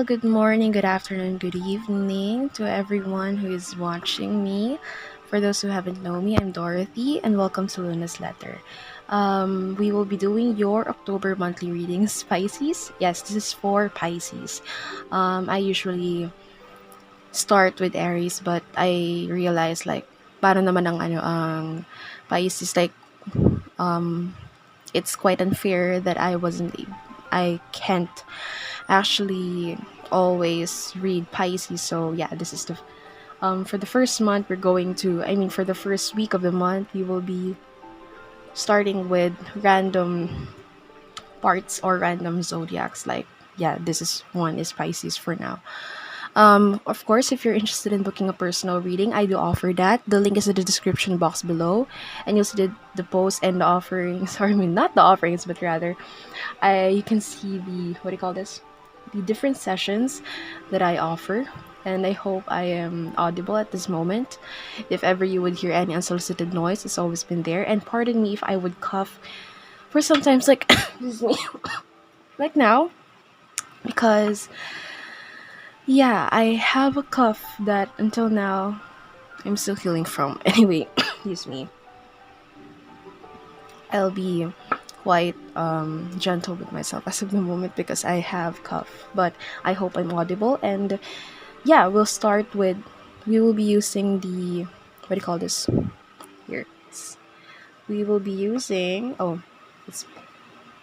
good morning, good afternoon, good evening to everyone who is watching me. For those who haven't known me, I'm Dorothy, and welcome to Luna's Letter. We will be doing your October monthly readings, Pisces. Yes, this is for Pisces. I usually start with Aries, but I realized like, parang naman ang Pisces, like, um, it's quite unfair that I can't actually always read Pisces. So yeah, this is the for the first month we're going to for the first week of the month we will be starting with random parts or random zodiacs. Like, yeah, this is one is Pisces for now. Of course, if you're interested in booking a personal reading, I do offer that. The link is in the description box below, and you'll see the post and the offerings. Sorry, not the offerings, but rather, you can see the what do you call this? The different sessions that I offer. And I hope I am audible at this moment. If ever you would hear any unsolicited noise, it's always been there. And pardon me if I would cough for sometimes, like, excuse me, like now, because yeah, I have a cough that until now I'm still healing from. Anyway, excuse me. I'll be quite gentle with myself as of the moment because I have cough, but I hope I'm audible. And yeah, we will be using the what do you call this here. We will be using it's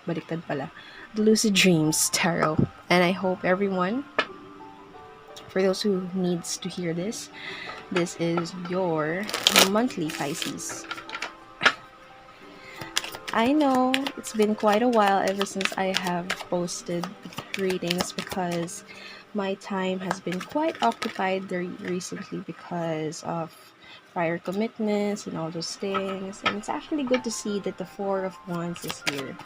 baliktad pala, the Lucid Dreams Tarot. And I hope everyone, for those who needs to hear this, this is your monthly Pisces. I know it's been quite a while ever since I have posted readings because my time has been quite occupied recently because of prior commitments and all those things. And it's actually good to see that the Four of Wands is here.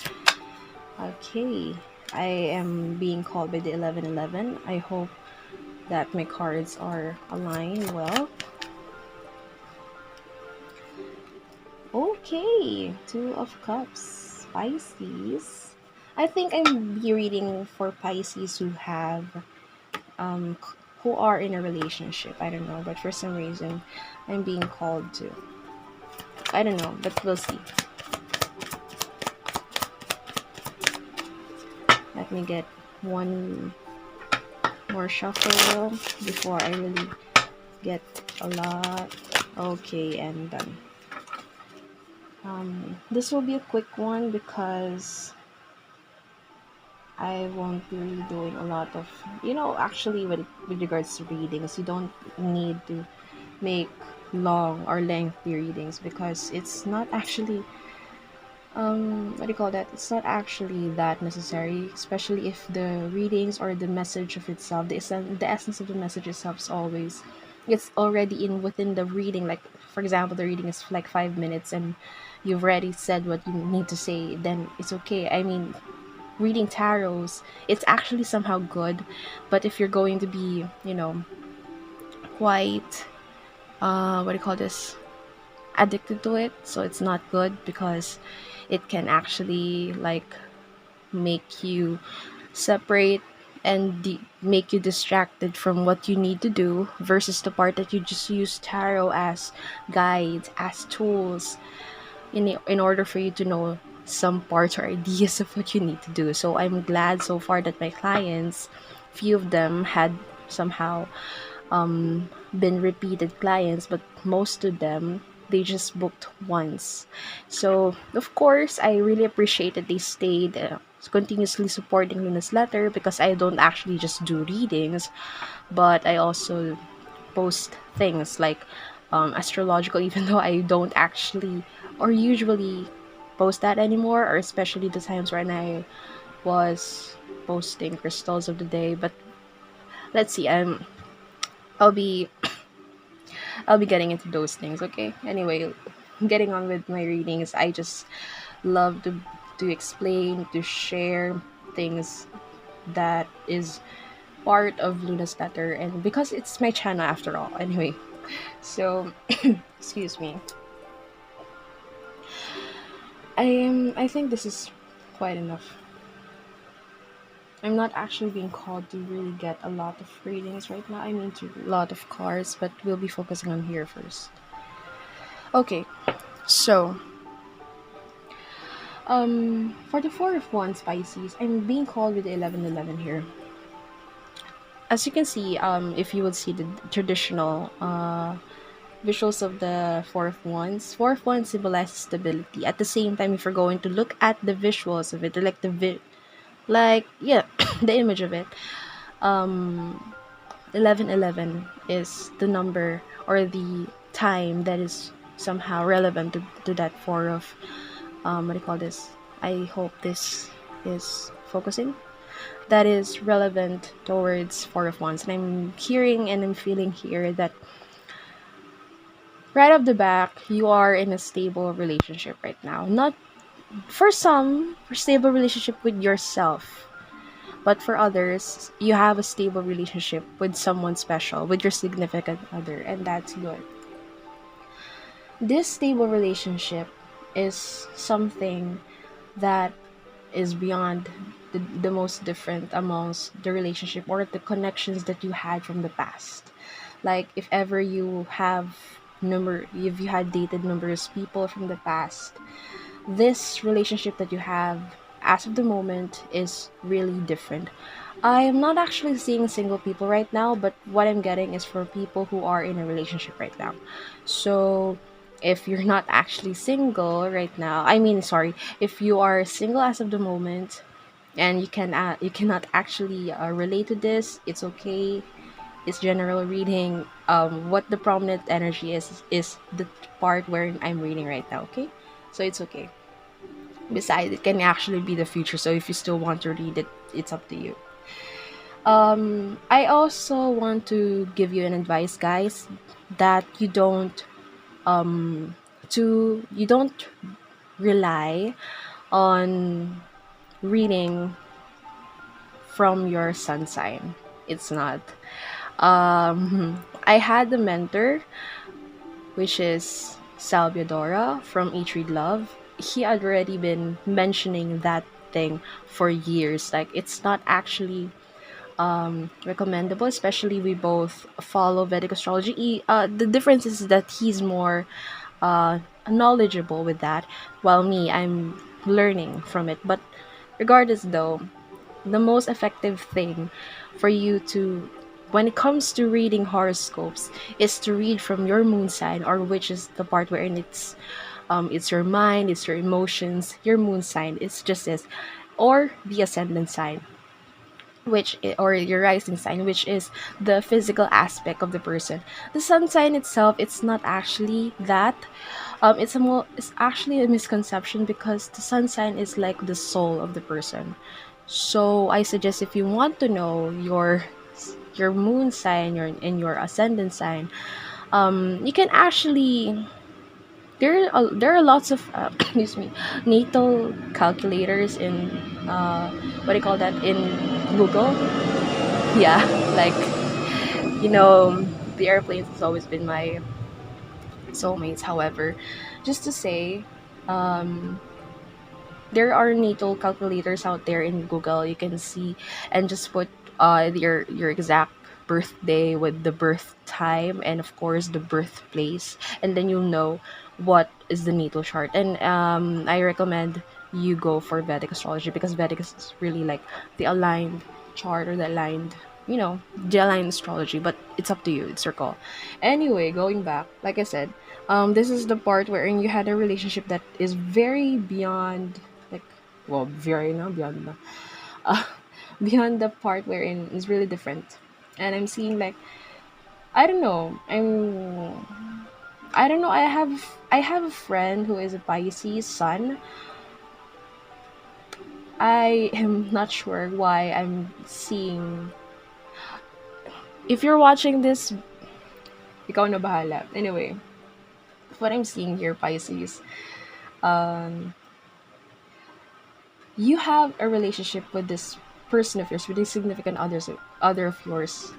Okay, I am being called by the 1111. I hope that my cards are aligned well. Okay, Two of Cups, Pisces. I think I'm be reading for Pisces um who are in a relationship. I don't know, but for some reason I'm being called to. I don't know, but we'll see. Let me get one more shuffle before I really get a lot. Okay, and done. This will be a quick one because I won't be really doing a lot of, actually with regards to readings, you don't need to make long or lengthy readings because it's not actually, what do you call that? It's not actually that necessary, especially if the readings or the message of itself, the essence of the message itself is always, it's already in within the reading. Like, for example, the reading is like 5 minutes and you've already said what you need to say, then it's okay. Reading tarots, it's actually somehow good, but if you're going to be quite what do you call this, addicted to it, so it's not good because it can actually like make you separate and make you distracted from what you need to do, versus the part that you just use tarot as guides, as tools in order for you to know some parts or ideas of what you need to do. So I'm glad so far that my clients, few of them had somehow been repeated clients, but most of them they just booked once. So of course I really appreciate that they stayed continuously supporting Luna's Letter, because I don't actually just do readings, but I also post things like astrological, even though I don't actually or usually post that anymore, or especially the times when I was posting crystals of the day. But let's see, I'll be I'll be getting into those things. Okay, anyway, getting on with my readings. I just love to explain, to share things that is part of Luna's Letter, and because it's my channel after all. Anyway, so excuse me. I think this is quite enough. I'm not actually being called to really get a lot of readings right now. I mean, to a lot of cards, but we'll be focusing on here first. Okay, so for the Four of Wands Pisces, I'm being called with the 1111 here. As you can see, if you would see the traditional visuals of the Four of Wands symbolizes stability. At the same time, if you're going to look at the visuals of it, or like yeah, the image of it, um 1111 is the number or the time that is somehow relevant to that four of what do you call this, I hope this is focusing, that is relevant towards Four of Wands. And I'm hearing and I'm feeling here that right off the back, you are in a stable relationship right now. Not for some, for stable relationship with yourself, but for others, you have a stable relationship with someone special, with your significant other, and that's good. This stable relationship is something that is beyond the most different amongst the relationship or the connections that you had from the past. Like if ever you have if you had dated numerous people from the past, this relationship that you have as of the moment is really different. I am not actually seeing single people right now, but what I'm getting is for people who are in a relationship right now. So if you're not actually single right now, I mean, sorry, if you are single as of the moment and you cannot actually relate to this, it's okay. It's general reading. What the prominent energy is the part where I'm reading right now. Okay, so it's okay. Besides, it can actually be the future. So if you still want to read it, it's up to you. I also want to give you an advice, guys, that you don't rely on reading from your sun sign. It's not. I had a mentor, which is Salvadora from Eat Read Love. He had already been mentioning that thing for years. Like it's not actually recommendable, especially we both follow Vedic astrology. The difference is that he's more knowledgeable with that, while me, I'm learning from it. But regardless, though, the most effective thing for you to when it comes to reading horoscopes is to read from your moon sign, or which is the part wherein it's your mind, it's your emotions, your moon sign, it's just this, or the ascendant sign, or your rising sign, which is the physical aspect of the person. The sun sign itself, it's not actually that. It's actually a misconception, because the sun sign is like the soul of the person. So I suggest, if you want to know your moon sign, your ascendant sign, you can actually, there are lots of excuse me, natal calculators in what do you call that, in Google. Yeah, like, the airplanes has always been my soulmates. However, just to say, um there are natal calculators out there in Google. You can see and just put your exact birthday with the birth time, and of course the birthplace, and then you'll know what is the natal chart. And I recommend you go for Vedic astrology, because Vedic is really like the aligned chart, or the aligned astrology. But it's up to you. It's your call. Anyway, going back, like I said, this is the part wherein you had a relationship that is very beyond, like, well, very no beyond the, uh, beyond the part wherein it's really different. And I'm seeing, like, I don't know. I don't know. I have a friend who is a Pisces sun. I am not sure why I'm seeing. If you're watching this, ikaw na bahala. Anyway, what I'm seeing here, Pisces, um, you have a relationship with this person of yours, with a significant other of yours,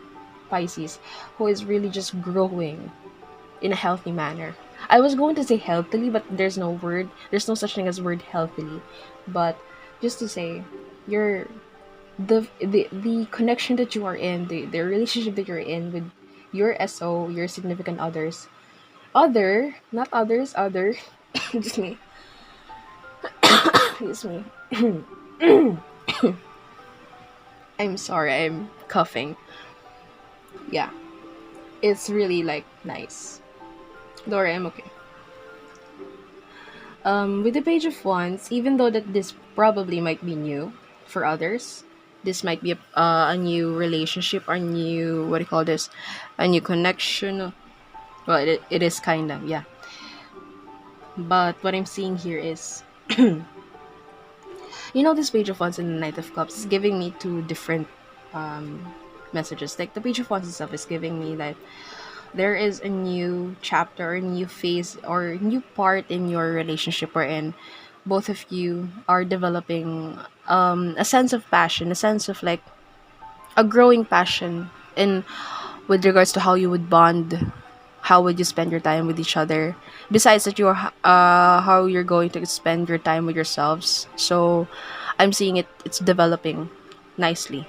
Pisces, who is really just growing in a healthy manner. I was going to say healthily, but there's no such thing as word healthily. But just to say, you're the connection that you are in, the relationship that you're in with your SO, your significant others, not others, other, excuse me, excuse me. I'm sorry, I'm coughing. Yeah, it's really like nice. Dora, I'm okay. With the Page of Wands, even though that this probably might be new for others, this might be a new relationship or new, what do you call this, a new connection. Well, it is kind of, yeah. But what I'm seeing here is, this Page of Wands and the Knight of Cups is giving me two different um, messages. Like the Page of Wands itself is giving me that there is a new chapter, a new phase, or new part in your relationship wherein both of you are developing a sense of passion, a sense of like a growing passion in with regards to how you would bond, how would you spend your time with each other. Besides that, how you're going to spend your time with yourselves. So, I'm seeing it's developing nicely.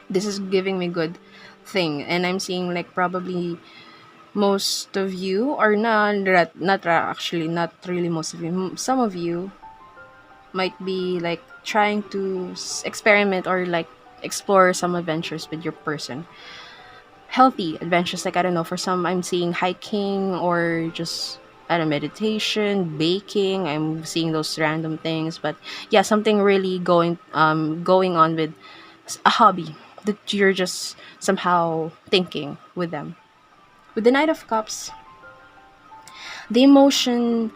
This is giving me good thing, and I'm seeing like probably most of you, or actually not really most of you, some of you might be like trying to experiment or like explore some adventures with your person, healthy adventures. Like, I don't know, for some I'm seeing hiking or just, I don't know, meditation, baking. I'm seeing those random things, but yeah, something really going on with a hobby that you're just somehow thinking with them. With the Knight of Cups, the emotional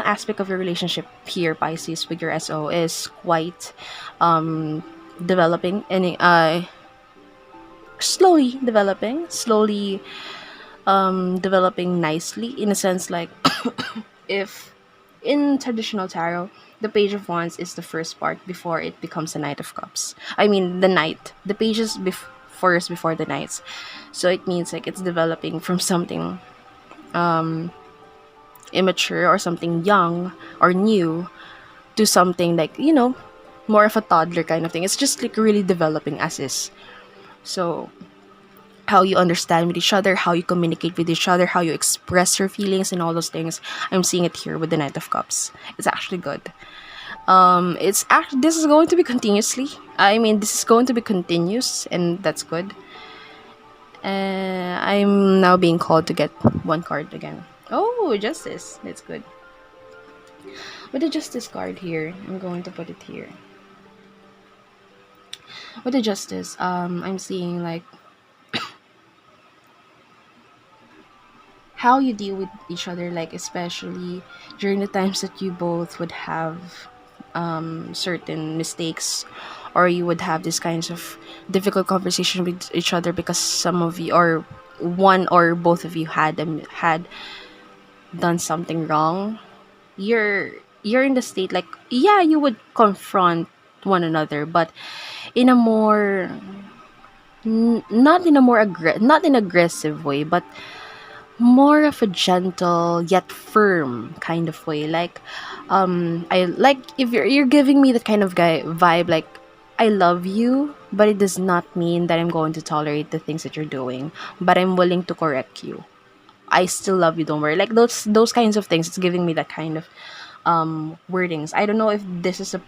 aspect of your relationship here, Pisces, with your SO is quite um developing, and slowly developing nicely, in a sense like, if in traditional tarot, the Page of Wands is the first part before it becomes the Knight of Cups. I mean, the Knight, the pages first before the Knights. So it means like it's developing from something immature or something young or new to something like, more of a toddler kind of thing. It's just like really developing as is. So how you understand with each other, how you communicate with each other, how you express your feelings and all those things. I'm seeing it here with the Knight of Cups. It's actually good. This is going to be continuously. I mean, this is going to be continuous, and that's good. I'm now being called to get one card again. Oh, Justice. That's good. With the Justice card here, I'm going to put it here. With the Justice, I'm seeing like how you deal with each other, like especially during the times that you both would have certain mistakes, or you would have these kinds of difficult conversation with each other because some of you, or one or both of you, had done something wrong. You're in the state like, yeah, you would confront one another, but in a more not in a more not in aggressive way, but more of a gentle yet firm kind of way. Like, I like, if you're giving me that kind of guy vibe, like, I love you, but it does not mean that I'm going to tolerate the things that you're doing, but I'm willing to correct you. I still love you, don't worry. Like those kinds of things. It's giving me that kind of wordings. I don't know if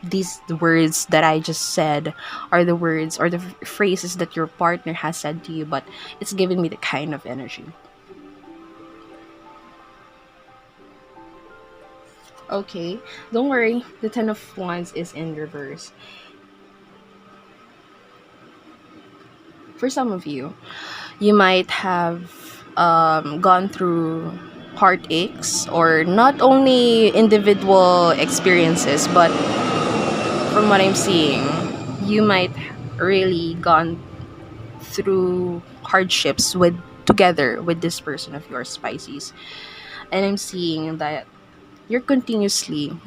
these words that I just said are the words or the phrases that your partner has said to you, but it's giving me the kind of energy. Okay, don't worry. The Ten of Wands is in reverse. For some of you, you might have gone through heartaches, or not only individual experiences, but from what I'm seeing, you might really gone through hardships with together with this person of yours, Pisces. And I'm seeing that you're continuously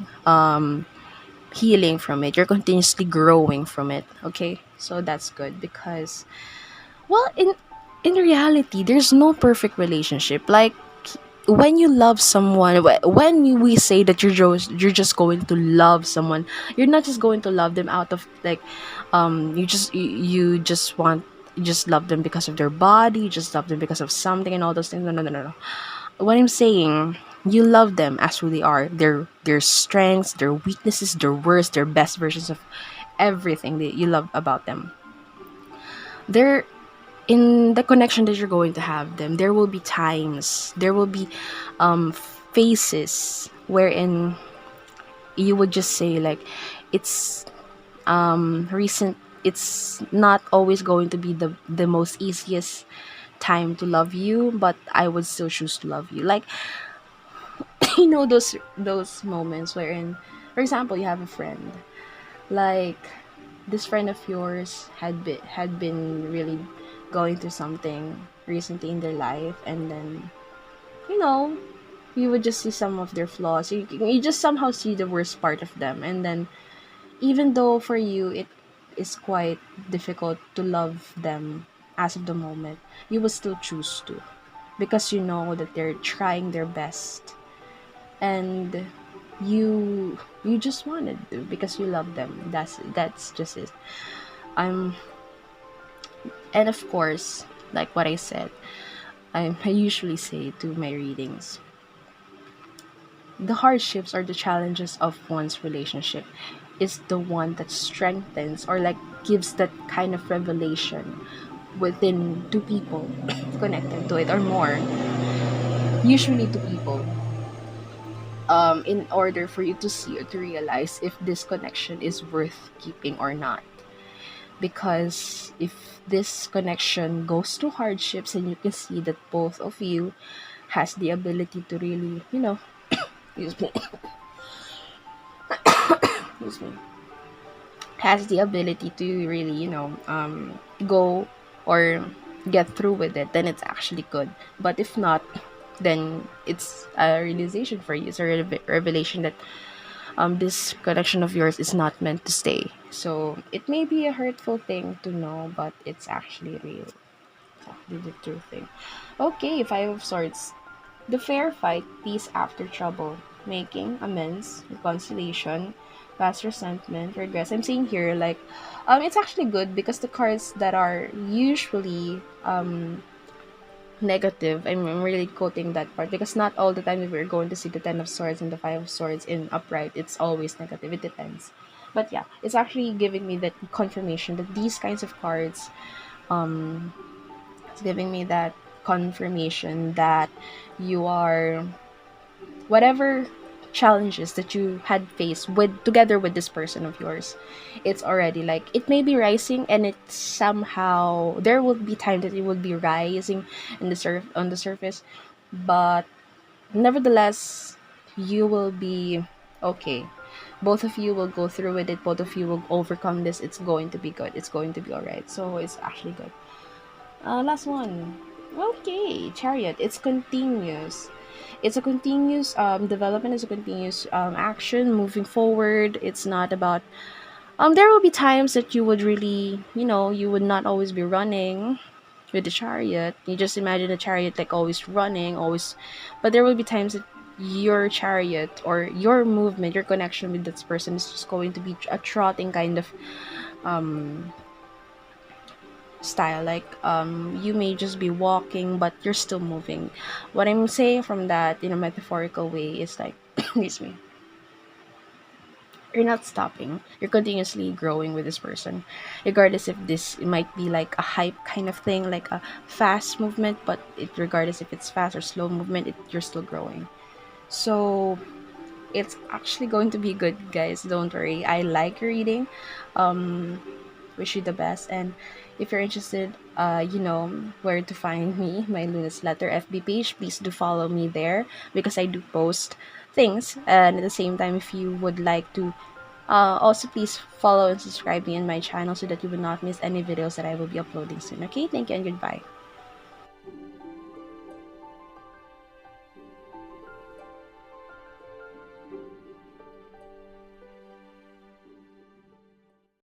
healing from it. You're continuously growing from it. Okay, so that's good, because, well, in reality, there's no perfect relationship. Like, when you love someone, when we say that you're just going to love someone, you're not just going to love them out of like, you just want, you just love them because of their body, you just love them because of something and all those things. No, no, no, no, no. What I'm saying, you love them as who they are, their strengths, their weaknesses, their worst, their best versions of everything that you love about them. They're in the connection that you're going to have them. There will be times, there will be phases wherein you would just say like, it's recent, it's not always going to be the most easiest time to love you, but I would still choose to love you. Like, those moments wherein, for example, you have a friend, like, this friend of yours had been really going through something recently in their life, and then, you know you would just see some of their flaws. You just somehow see the worst part of them, and then, even though for you it is quite difficult to love them as of the moment, you will still choose to, because you know that they're trying their best, and you just wanted to, because you love them. That's just it. I'm And of course, like what I said, I usually say to my readings, the hardships or the challenges of one's relationship is the one that strengthens, or like gives that kind of revelation within two people connected to it, or more, usually two people, in order for you to see or to realize if this connection is worth keeping or not. Because if this connection goes to hardships, and you can see that both of you has the ability to really, excuse me, excuse me, has the ability to really, go or get through with it, then it's actually good. But if not, then it's a realization for you. It's a revelation that this connection of yours is not meant to stay. So it may be a hurtful thing to know, but it's actually real. It's actually the true thing. Okay, Five of Swords. The fair fight, peace after trouble, making amends, reconciliation, past resentment, regrets. I'm saying here, like, it's actually good, because the cards that are usually negative, I'm really quoting that part, because not all the time that we're going to see the Ten of Swords and the Five of Swords in upright, it's always negative. It depends. But yeah, it's actually giving me that confirmation that these kinds of cards, um, it's giving me that confirmation that you are, whatever challenges that you had faced with together with this person of yours, it's already like, it may be rising, and it's somehow, there will be time that it will be rising in the on the surface, but nevertheless, you will be okay. Both of you will go through with it, both of you will overcome this. It's going to be good, it's going to be all right. So it's actually good. Last one. Okay, Chariot. It's continuous. It's a continuous development. It's a continuous action moving forward. It's not about there will be times that you would really, you would not always be running with the chariot. You just imagine the chariot like always running, always, but there will be times that your chariot or your movement, your connection with this person is just going to be a trotting kind of um style. Like, you may just be walking, but you're still moving. What I'm saying from that in a metaphorical way is like, excuse me, you're not stopping, you're continuously growing with this person, regardless if this might be like a hype kind of thing, like a fast movement, but regardless if it's fast or slow movement, you're still growing. So it's actually going to be good, guys. Don't worry, I like your reading. um Wish you the best. And if you're interested, you know where to find me, my Luna's Letter FB page. Please do follow me there, because I do post things. And at the same time, if you would like to, also please follow and subscribe me in my channel, so that you will not miss any videos that I will be uploading soon. Okay, thank you and goodbye.